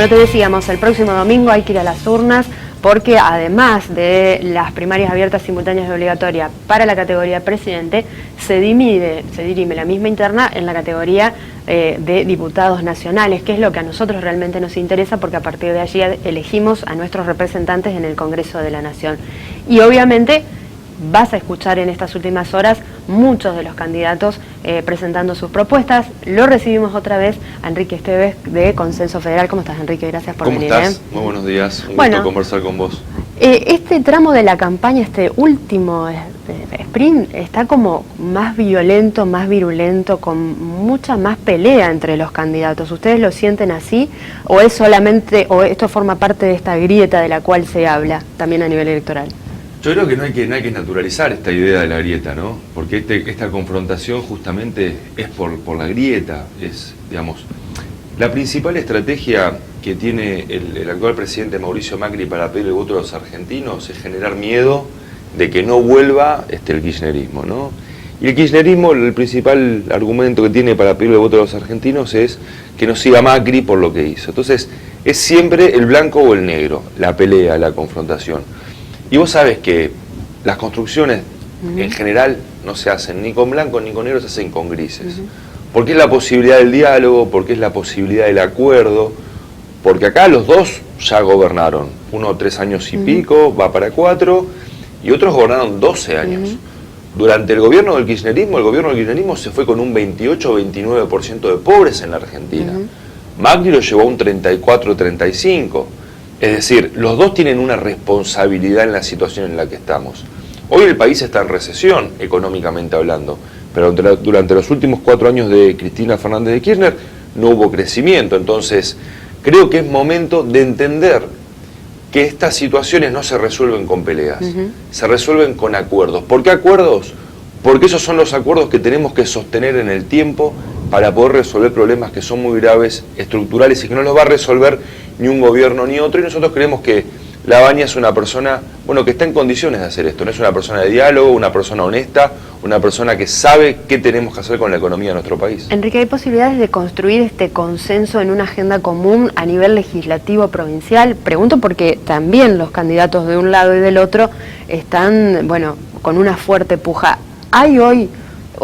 Bueno, te decíamos, el próximo domingo hay que ir a las urnas porque además de las primarias abiertas, simultáneas y obligatorias para la categoría presidente, se dirime la misma interna en la categoría de diputados nacionales, que es lo que a nosotros realmente nos interesa porque a partir de allí elegimos a nuestros representantes en el Congreso de la Nación. Y obviamente vas a escuchar en estas últimas horas muchos de los candidatos presentando sus propuestas. Lo recibimos otra vez a Enrique Esteves de Consenso Federal. ¿Cómo estás, Enrique? Gracias por venir. ¿Cómo estás? Muy buenos días. Un gusto conversar con vos. Este tramo de la campaña, este último sprint, está como más violento, más virulento, con mucha más pelea entre los candidatos. ¿Ustedes lo sienten así? ¿O es solamente, o esto forma parte de esta grieta de la cual se habla también a nivel electoral? Yo creo que no hay que naturalizar esta idea de la grieta, ¿no? Porque esta confrontación justamente es por la grieta. Es, digamos, la principal estrategia que tiene el actual presidente Mauricio Macri para pedir el voto a los argentinos es generar miedo de que no vuelva el kirchnerismo, ¿no? Y el kirchnerismo, el principal argumento que tiene para pedir el voto a los argentinos es que no siga Macri por lo que hizo. Entonces, es siempre el blanco o el negro, la pelea, la confrontación. Y vos sabés que las construcciones en general no se hacen ni con blanco ni con negro, se hacen con grises. Porque es la posibilidad del diálogo, porque es la posibilidad del acuerdo, porque acá los dos ya gobernaron. Uno 3 años y pico, va para 4, y otros gobernaron 12 años. Durante el gobierno del kirchnerismo se fue con un 28-29% de pobres en la Argentina. Macri lo llevó a un 34-35%. Es decir, los dos tienen una responsabilidad en la situación en la que estamos. Hoy el país está en recesión, económicamente hablando, pero durante los últimos 4 años de Cristina Fernández de Kirchner no hubo crecimiento. Entonces, creo que es momento de entender que estas situaciones no se resuelven con peleas, se resuelven con acuerdos. ¿Por qué acuerdos? Porque esos son los acuerdos que tenemos que sostener en el tiempo para poder resolver problemas que son muy graves, estructurales, y que no los va a resolver ni un gobierno ni otro. Y nosotros creemos que Lavagna es una persona, que está en condiciones de hacer esto. No es una persona de diálogo, una persona honesta, una persona que sabe qué tenemos que hacer con la economía de nuestro país. Enrique, ¿hay posibilidades de construir este consenso en una agenda común a nivel legislativo provincial? Pregunto porque también los candidatos de un lado y del otro están, con una fuerte puja. ¿Hay hoy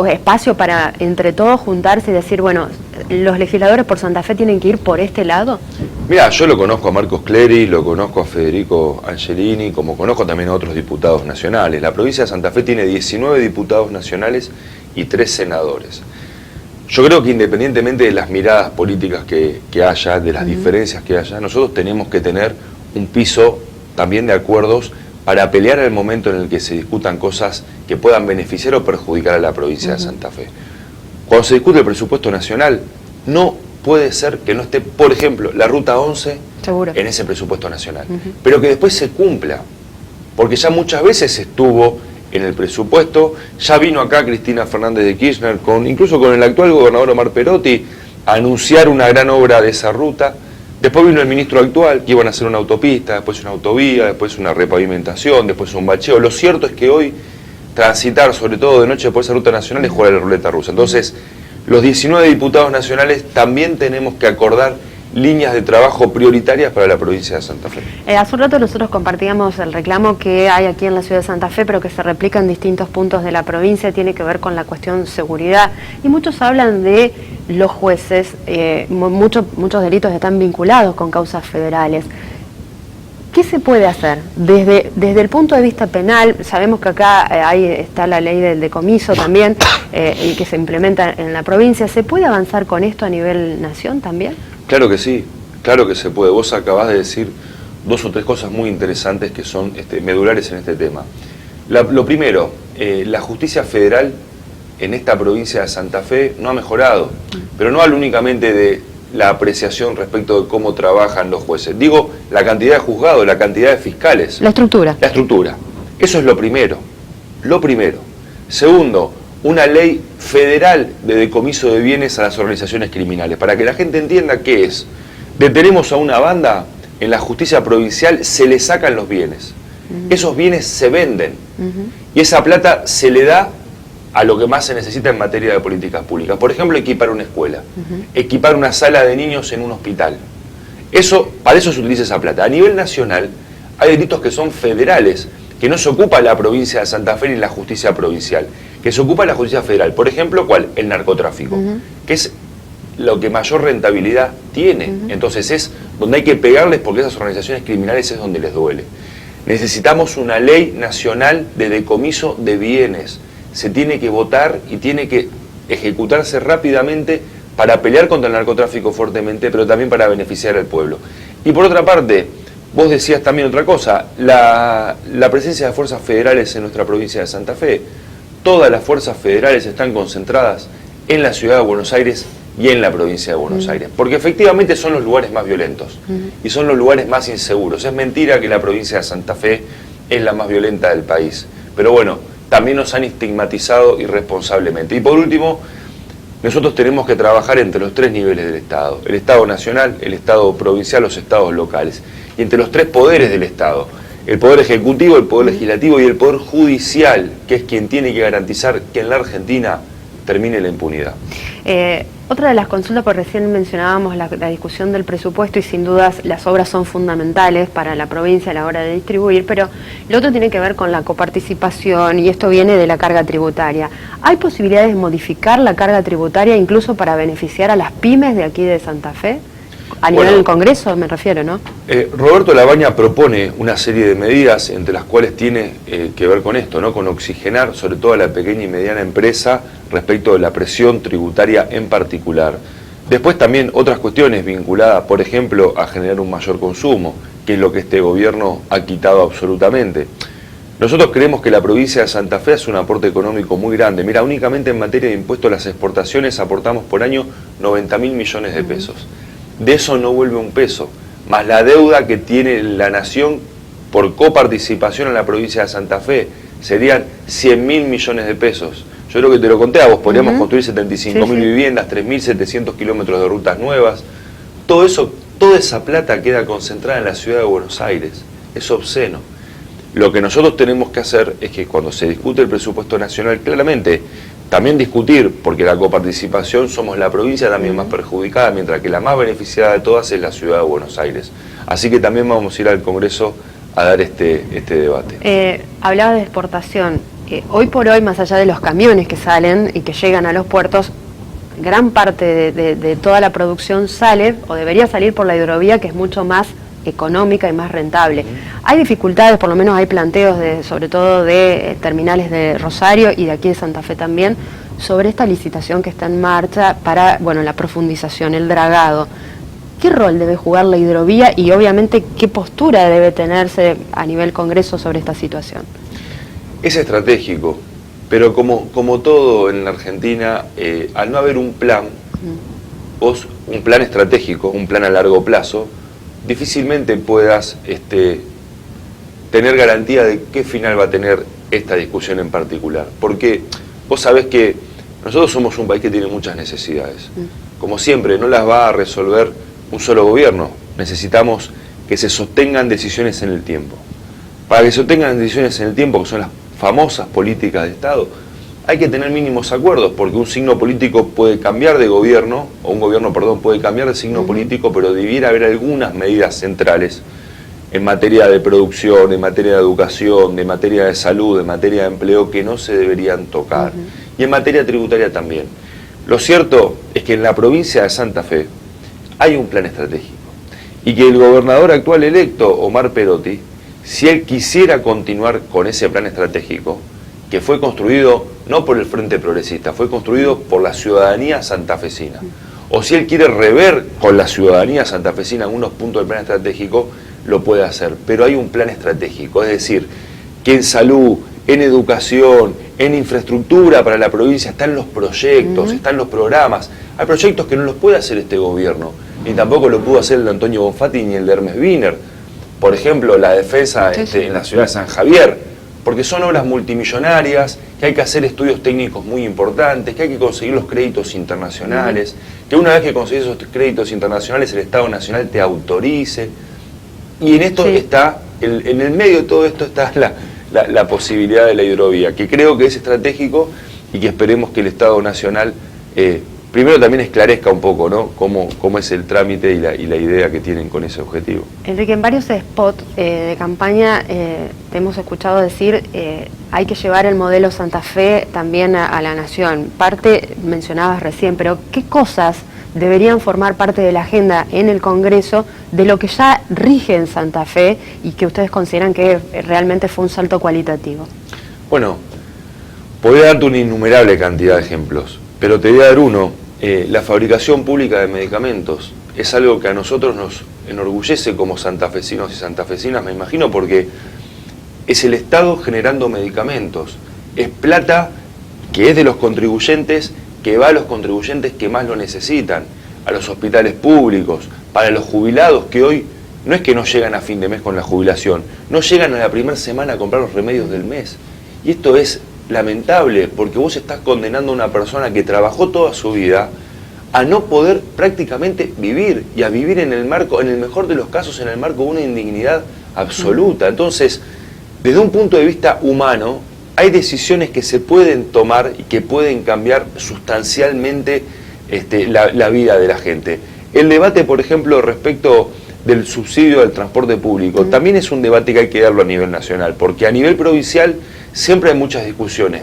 espacio para entre todos juntarse y decir, los legisladores por Santa Fe tienen que ir por este lado? Mira, yo lo conozco a Marcos Clery, lo conozco a Federico Angelini, como conozco también a otros diputados nacionales. La provincia de Santa Fe tiene 19 diputados nacionales y 3 senadores. Yo creo que independientemente de las miradas políticas que haya, de las diferencias que haya, nosotros tenemos que tener un piso también de acuerdos para pelear el momento en el que se discutan cosas que puedan beneficiar o perjudicar a la provincia de Santa Fe. Cuando se discute el presupuesto nacional, no puede ser que no esté, por ejemplo, la Ruta 11 en ese presupuesto nacional, pero que después se cumpla, porque ya muchas veces estuvo en el presupuesto, ya vino acá Cristina Fernández de Kirchner, incluso con el actual gobernador Omar Perotti, a anunciar una gran obra de esa ruta. Después vino el ministro actual, que iban a hacer una autopista, después una autovía, después una repavimentación, después un bacheo. Lo cierto es que hoy transitar, sobre todo de noche por esa ruta nacional, es jugar a la ruleta rusa. Entonces, los 19 diputados nacionales también tenemos que acordar líneas de trabajo prioritarias para la provincia de Santa Fe. Hace un rato nosotros compartíamos el reclamo que hay aquí en la ciudad de Santa Fe, pero que se replica en distintos puntos de la provincia, tiene que ver con la cuestión seguridad. Y muchos hablan de los jueces, muchos delitos están vinculados con causas federales. ¿Qué se puede hacer? Desde el punto de vista penal, sabemos que acá ahí está la ley del decomiso también, y que se implementa en la provincia. ¿Se puede avanzar con esto a nivel nación también? Claro que sí, claro que se puede. Vos acabás de decir 2 o 3 cosas muy interesantes que son medulares en este tema. Lo primero, la justicia federal en esta provincia de Santa Fe no ha mejorado, pero no hablo únicamente de la apreciación respecto de cómo trabajan los jueces. Digo, la cantidad de juzgados, la cantidad de fiscales. La estructura. La estructura. Eso es lo primero. Lo primero. Segundo, una ley federal de decomiso de bienes a las organizaciones criminales. Para que la gente entienda qué es. Detenemos a una banda, en la justicia provincial se le sacan los bienes. Esos bienes se venden. Y esa plata se le da a lo que más se necesita en materia de políticas públicas. Por ejemplo, equipar una escuela, equipar una sala de niños en un hospital, Para eso se utiliza esa plata. A nivel nacional hay delitos que son federales, que no se ocupa la provincia de Santa Fe ni la justicia provincial, que se ocupa la justicia federal. Por ejemplo, ¿cuál? El narcotráfico, que es lo que mayor rentabilidad tiene. Entonces es donde hay que pegarles, porque esas organizaciones criminales es donde les duele. Necesitamos una ley nacional de decomiso de bienes. Se tiene que votar y tiene que ejecutarse rápidamente para pelear contra el narcotráfico fuertemente, pero también para beneficiar al pueblo. Y por otra parte, vos decías también otra cosa, la presencia de fuerzas federales en nuestra provincia de Santa Fe. Todas las fuerzas federales están concentradas en la ciudad de Buenos Aires y en la provincia de Buenos Aires, porque efectivamente son los lugares más violentos y son los lugares más inseguros. Es mentira que la provincia de Santa Fe es la más violenta del país, pero bueno, también nos han estigmatizado irresponsablemente. Y por último, nosotros tenemos que trabajar entre los tres niveles del Estado: el Estado nacional, el Estado provincial, los estados locales, y entre los tres poderes del Estado: el Poder Ejecutivo, el Poder Legislativo y el Poder Judicial, que es quien tiene que garantizar que en la Argentina termine la impunidad. Otra de las consultas, porque recién mencionábamos la discusión del presupuesto, y sin dudas las obras son fundamentales para la provincia a la hora de distribuir, pero lo otro tiene que ver con la coparticipación, y esto viene de la carga tributaria. ¿Hay posibilidades de modificar la carga tributaria incluso para beneficiar a las pymes de aquí de Santa Fe? A nivel del Congreso me refiero, ¿no? Roberto Labaña propone una serie de medidas, entre las cuales tiene que ver con esto, ¿no? Con oxigenar sobre todo a la pequeña y mediana empresa respecto de la presión tributaria en particular. Después también otras cuestiones vinculadas, por ejemplo, a generar un mayor consumo, que es lo que este gobierno ha quitado absolutamente. Nosotros creemos que la provincia de Santa Fe hace un aporte económico muy grande. Mira, únicamente en materia de impuestos a las exportaciones aportamos por año 90.000 millones de pesos. De eso no vuelve un peso, más la deuda que tiene la nación por coparticipación en la provincia de Santa Fe serían 100.000 millones de pesos. Yo creo que te lo conté a vos, podríamos construir 75.000 viviendas, 3.700 kilómetros de rutas nuevas. Todo eso, toda esa plata queda concentrada en la ciudad de Buenos Aires. Es obsceno. Lo que nosotros tenemos que hacer es que cuando se discute el presupuesto nacional, claramente, también discutir, porque la coparticipación somos la provincia también más perjudicada, mientras que la más beneficiada de todas es la ciudad de Buenos Aires. Así que también vamos a ir al Congreso a dar este debate. Hablaba de exportación. Hoy por hoy, más allá de los camiones que salen y que llegan a los puertos, gran parte de toda la producción sale o debería salir por la hidrovía, que es mucho más económica y más rentable. Hay dificultades, por lo menos hay planteos sobre todo de terminales de Rosario y de aquí de Santa Fe también, sobre esta licitación que está en marcha para, la profundización, el dragado. ¿Qué rol debe jugar la hidrovía y obviamente qué postura debe tenerse a nivel Congreso sobre esta situación? Es estratégico, pero como todo en la Argentina, al no haber un plan, un plan estratégico, un plan a largo plazo, difícilmente puedas tener garantía de qué final va a tener esta discusión en particular. Porque vos sabés que nosotros somos un país que tiene muchas necesidades. Como siempre, no las va a resolver un solo gobierno. Necesitamos que se sostengan decisiones en el tiempo. Para que se sostengan decisiones en el tiempo, que son las famosas políticas de Estado, hay que tener mínimos acuerdos, porque un signo político puede cambiar de gobierno, o un gobierno, perdón, puede cambiar de signo político, pero debiera haber algunas medidas centrales en materia de producción, en materia de educación, en materia de salud, en materia de empleo, que no se deberían tocar. Y en materia tributaria también. Lo cierto es que en la provincia de Santa Fe hay un plan estratégico, y que el gobernador actual electo, Omar Perotti, si él quisiera continuar con ese plan estratégico, que fue construido no por el Frente Progresista, fue construido por la ciudadanía santafesina. O si él quiere rever con la ciudadanía santafesina algunos puntos del plan estratégico, lo puede hacer. Pero hay un plan estratégico, es decir, que en salud, en educación, en infraestructura para la provincia están los proyectos, están los programas. Hay proyectos que no los puede hacer este gobierno, ni tampoco lo pudo hacer el de Antonio Bonfatti ni el de Hermes Wiener. Por ejemplo, la defensa en la ciudad de San Javier, porque son obras multimillonarias, que hay que hacer estudios técnicos muy importantes, que hay que conseguir los créditos internacionales, que una vez que conseguís esos créditos internacionales el Estado Nacional te autorice. Y en esto está, en el medio de todo esto está la posibilidad de la hidrovía, que creo que es estratégico y que esperemos que el Estado Nacional primero también esclarezca un poco, ¿no? Cómo es el trámite y la idea que tienen con ese objetivo. Enrique, en varios spots de campaña te hemos escuchado decir hay que llevar el modelo Santa Fe también a la nación. Parte mencionabas recién, pero ¿qué cosas deberían formar parte de la agenda en el Congreso de lo que ya rige en Santa Fe y que ustedes consideran que realmente fue un salto cualitativo? Bueno, podría darte una innumerable cantidad de ejemplos, pero te voy a dar uno. La fabricación pública de medicamentos es algo que a nosotros nos enorgullece como santafesinos y santafesinas, me imagino, porque es el Estado generando medicamentos. Es plata que es de los contribuyentes, que va a los contribuyentes que más lo necesitan, a los hospitales públicos, para los jubilados que hoy no es que no llegan a fin de mes con la jubilación, no llegan a la primera semana a comprar los remedios del mes. Y esto es lamentable, porque vos estás condenando a una persona que trabajó toda su vida a no poder prácticamente vivir, y a vivir en el marco, en el mejor de los casos, en el marco de una indignidad absoluta. Entonces, desde un punto de vista humano, hay decisiones que se pueden tomar y que pueden cambiar sustancialmente la vida de la gente. El debate, por ejemplo, respecto del subsidio al transporte público, también es un debate que hay que darlo a nivel nacional, porque a nivel provincial siempre hay muchas discusiones,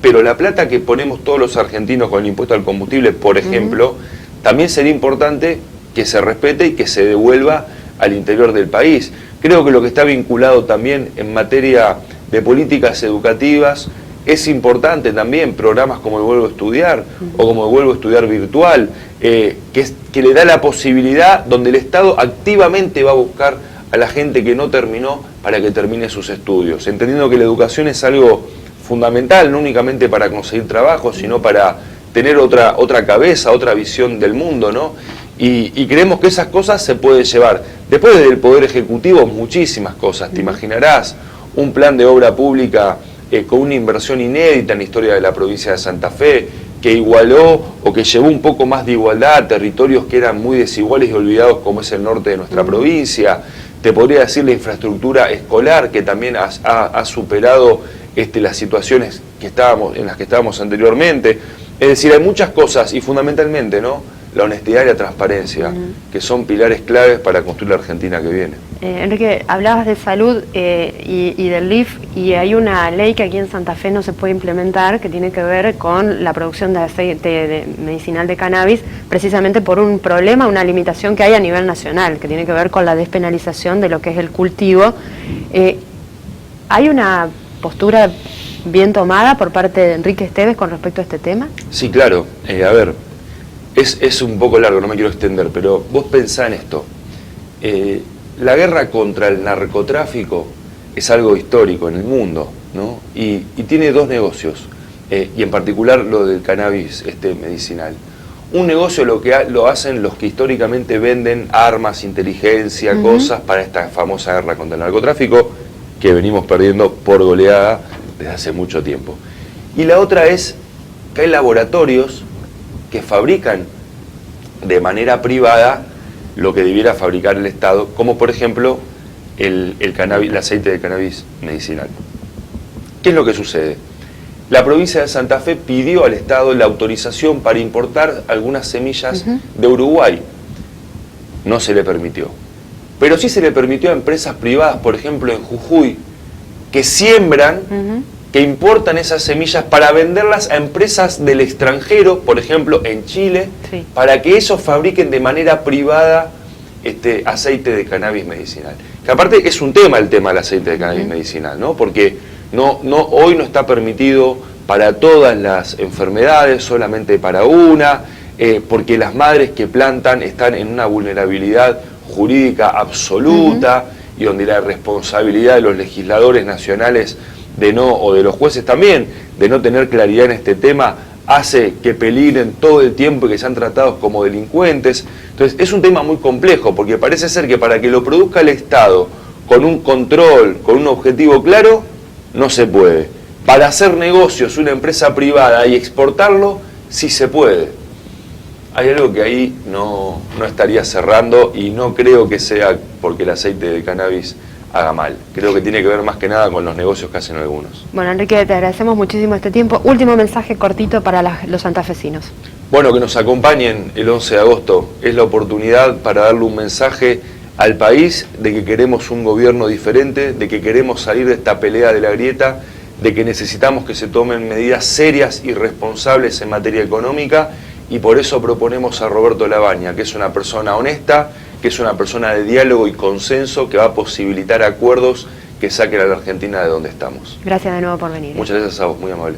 pero la plata que ponemos todos los argentinos con el impuesto al combustible, por ejemplo, también sería importante que se respete y que se devuelva al interior del país. Creo que lo que está vinculado también en materia de políticas educativas es importante también, programas como el Vuelvo a Estudiar o como el Vuelvo a Estudiar virtual, que le da la posibilidad donde el Estado activamente va a buscar a la gente que no terminó para que termine sus estudios, entendiendo que la educación es algo fundamental, no únicamente para conseguir trabajo, sino para tener otra cabeza, otra visión del mundo, ¿no? Y creemos que esas cosas se pueden llevar. Después del Poder Ejecutivo, muchísimas cosas, te imaginarás, un plan de obra pública con una inversión inédita en la historia de la provincia de Santa Fe, que igualó o que llevó un poco más de igualdad a territorios que eran muy desiguales y olvidados como es el norte de nuestra provincia. Te podría decir la infraestructura escolar, que también ha superado las situaciones en las que estábamos anteriormente. Es decir, hay muchas cosas y fundamentalmente, ¿no?, la honestidad y la transparencia, que son pilares claves para construir la Argentina que viene. Enrique, hablabas de salud y del LIF, y hay una ley que aquí en Santa Fe no se puede implementar, que tiene que ver con la producción de aceite medicinal de cannabis, precisamente por un problema, una limitación que hay a nivel nacional, que tiene que ver con la despenalización de lo que es el cultivo. ¿Hay una postura bien tomada por parte de Enrique Esteves con respecto a este tema? Sí, claro. A ver, es un poco largo, no me quiero extender, pero vos pensá en esto. La guerra contra el narcotráfico es algo histórico en el mundo, ¿no? Y tiene dos negocios, y en particular lo del cannabis medicinal. Un negocio lo hacen los que históricamente venden armas, inteligencia, cosas para esta famosa guerra contra el narcotráfico, que venimos perdiendo por goleada desde hace mucho tiempo. Y la otra es que hay laboratorios que fabrican de manera privada lo que debiera fabricar el Estado, como por ejemplo el aceite de cannabis medicinal. ¿Qué es lo que sucede? La provincia de Santa Fe pidió al Estado la autorización para importar algunas semillas de Uruguay. No se le permitió. Pero sí se le permitió a empresas privadas, por ejemplo en Jujuy, que siembran, que importan esas semillas para venderlas a empresas del extranjero, por ejemplo en Chile, para que ellos fabriquen de manera privada aceite de cannabis medicinal. Que aparte es un tema el tema del aceite de cannabis medicinal, ¿no? Porque hoy no está permitido para todas las enfermedades, solamente para una, porque las madres que plantan están en una vulnerabilidad jurídica absoluta, y donde la responsabilidad de los legisladores nacionales o de los jueces también, de no tener claridad en este tema, hace que peligren todo el tiempo y que sean tratados como delincuentes. Entonces es un tema muy complejo, porque parece ser que para que lo produzca el Estado con un control, con un objetivo claro, no se puede. Para hacer negocios una empresa privada y exportarlo, sí se puede. Hay algo que ahí no estaría cerrando, y no creo que sea porque el aceite de cannabis haga mal. Creo que tiene que ver más que nada con los negocios que hacen algunos. Bueno, Enrique, te agradecemos muchísimo este tiempo. Último mensaje cortito para los santafesinos. Bueno, que nos acompañen el 11 de agosto. Es la oportunidad para darle un mensaje al país de que queremos un gobierno diferente, de que queremos salir de esta pelea de la grieta, de que necesitamos que se tomen medidas serias y responsables en materia económica, y por eso proponemos a Roberto Lavagna, que es una persona honesta, que es una persona de diálogo y consenso, que va a posibilitar acuerdos que saquen a la Argentina de donde estamos. Gracias de nuevo por venir. Muchas gracias a vos, muy amable.